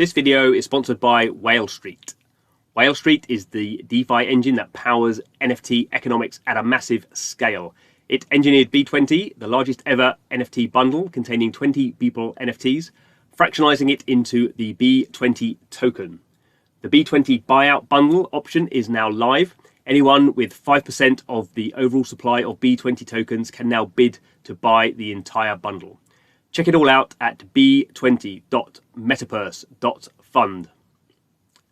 This video is sponsored by Whale Street. Whale Street is the DeFi engine that powers NFT economics at a massive scale. It engineered B20, the largest ever NFT bundle containing 20 Beeple NFTs, fractionalizing it into the B20 token. The B20 buyout bundle option is now live. Anyone with 5% of the overall supply of B20 tokens can now bid to buy the entire bundle. Check it all out at b20.metaverse.fund.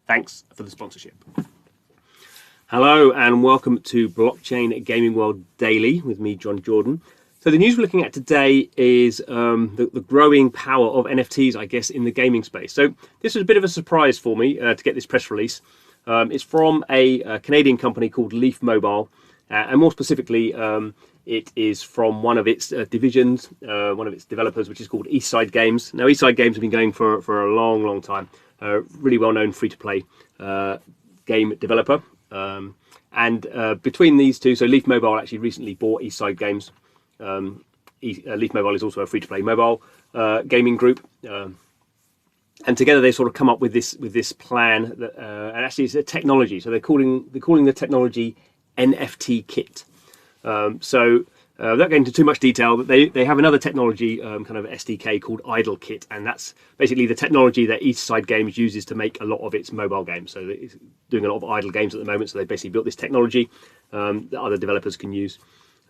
Thanks for the sponsorship. Hello and welcome to Blockchain Gaming World Daily with me, John Jordan. So the news we're looking at today is the growing power of NFTs, I guess, in the gaming space. So this was a bit of a surprise for me to get this press release. It's from a Canadian company called Leaf Mobile, and more specifically, it is from one of its divisions, one of its developers, which is called Eastside Games. Now, Eastside Games have been going for a long, long time. Really well-known free-to-play game developer. And between these two, so Leaf Mobile actually recently bought Eastside Games. Leaf Mobile is also a free-to-play mobile gaming group. And together they sort of come up with this plan that, and actually it's a technology. So they're calling the technology NFT Kit. Without going into too much detail, but they have another technology kind of SDK called Idle Kit, and that's basically the technology that Eastside Games uses to make a lot of its mobile games. So it's doing a lot of idle games at the moment. So they basically built this technology that other developers can use,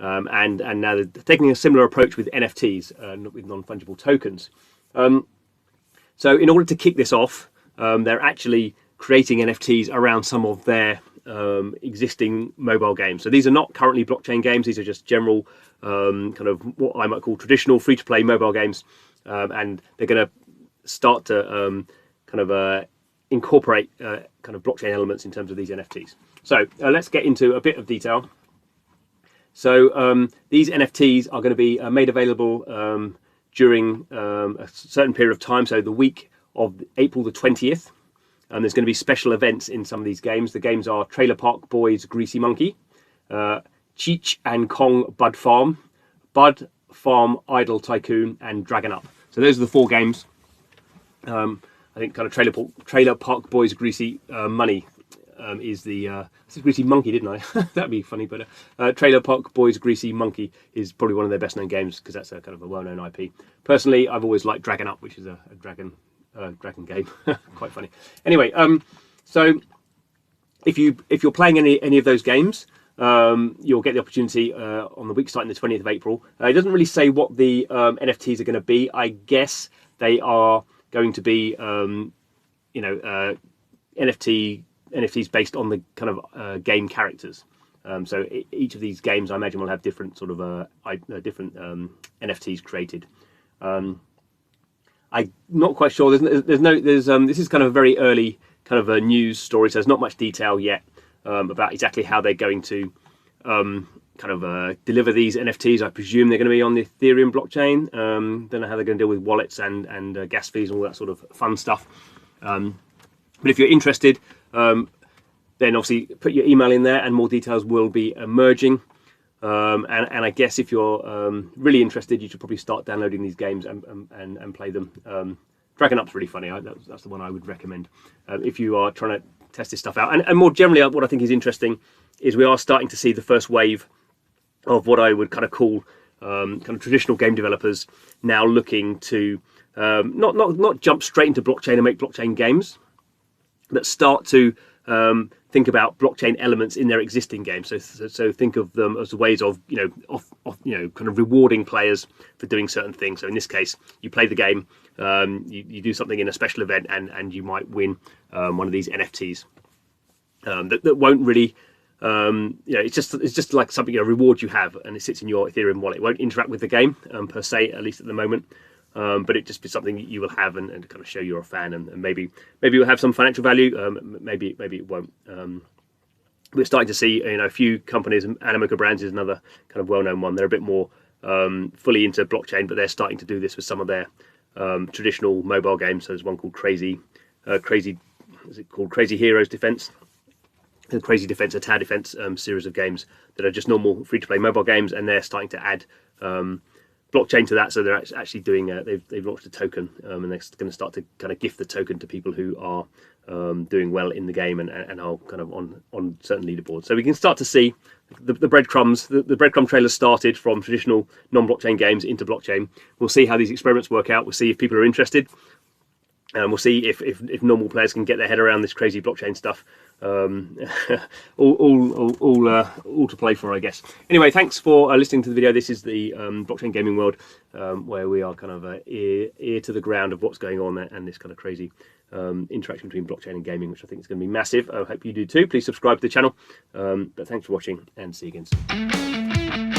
and now they're taking a similar approach with NFTs, with non-fungible tokens. So in order to kick this off, they're actually creating NFTs around some of their existing mobile games. So these are not currently blockchain games. These are just general kind of what I might call traditional free-to-play mobile games, and they're going to start to kind of incorporate kind of blockchain elements in terms of these NFTs. So let's get into a bit of detail. So these NFTs are going to be made available during a certain period of time. So the week of April the 20th. And there's going to be special events in some of these games. The games are Trailer Park Boys Greasy Monkey, Cheech and Kong Bud Farm, Bud Farm Idle Tycoon, and Dragon Up. So those are the four games. I think kind of Trailer Park Boys Greasy Money is the... I said Greasy Monkey, didn't I? That'd be funny, but Trailer Park Boys Greasy Monkey is probably one of their best-known games because that's a kind of a well-known IP. Personally, I've always liked Dragon Up, which is a dragon game. Quite funny. Anyway, so if you're playing any of those games, you'll get the opportunity on the week starting the 20th of April. It doesn't really say what the NFTs are going to be. I guess they are going to be NFTs based on the kind of game characters. So each of these games, I imagine, will have different sort of different NFTs created. I'm not quite sure. This is kind of a very early kind of a news story, so there's not much detail yet about exactly how they're going to deliver these NFTs. I presume they're going to be on the Ethereum blockchain. Don't know how they're going to deal with wallets and gas fees and all that sort of fun stuff. But if you're interested, then obviously put your email in there, and more details will be emerging. And I guess if you're really interested, you should probably start downloading these games and play them. Dragon Up's really funny. That's the one I would recommend if you are trying to test this stuff out. And more generally, what I think is interesting is we are starting to see the first wave of what I would kind of call kind of traditional game developers now looking to not jump straight into blockchain and make blockchain games, but start to think about blockchain elements in their existing games. So think of them as ways of kind of rewarding players for doing certain things. So in this case, you play the game, you do something in a special event, and you might win one of these NFTs that won't really it's just like something, a reward you have, and it sits in your Ethereum wallet. It won't interact with the game per se, at least at the moment. But it just be something that you will have and kind of show you're a fan, and maybe it will have some financial value. Maybe it won't. We're starting to see a few companies. Animoca Brands is another kind of well-known one. They're a bit more fully into blockchain, but they're starting to do this with some of their traditional mobile games. So there's one called Crazy Heroes Defense? The Crazy Defense, a tower defense series of games that are just normal free-to-play mobile games, and they're starting to add blockchain to that. So they're actually doing they've launched a token, and they're going to start to kind of gift the token to people who are doing well in the game and are kind of on certain leaderboards. So we can start to see the breadcrumbs. The breadcrumb trail has started from traditional non-blockchain games into blockchain. We'll see how these experiments work out. We'll see if people are interested. And we'll see if normal players can get their head around this crazy blockchain stuff. All to play for, I guess. Anyway, thanks for listening to the video. This is the blockchain gaming world, where we are kind of ear to the ground of what's going on there, and this kind of crazy interaction between blockchain and gaming, which I think is going to be massive. I hope you do too. Please subscribe to the channel. But thanks for watching, and see you again soon.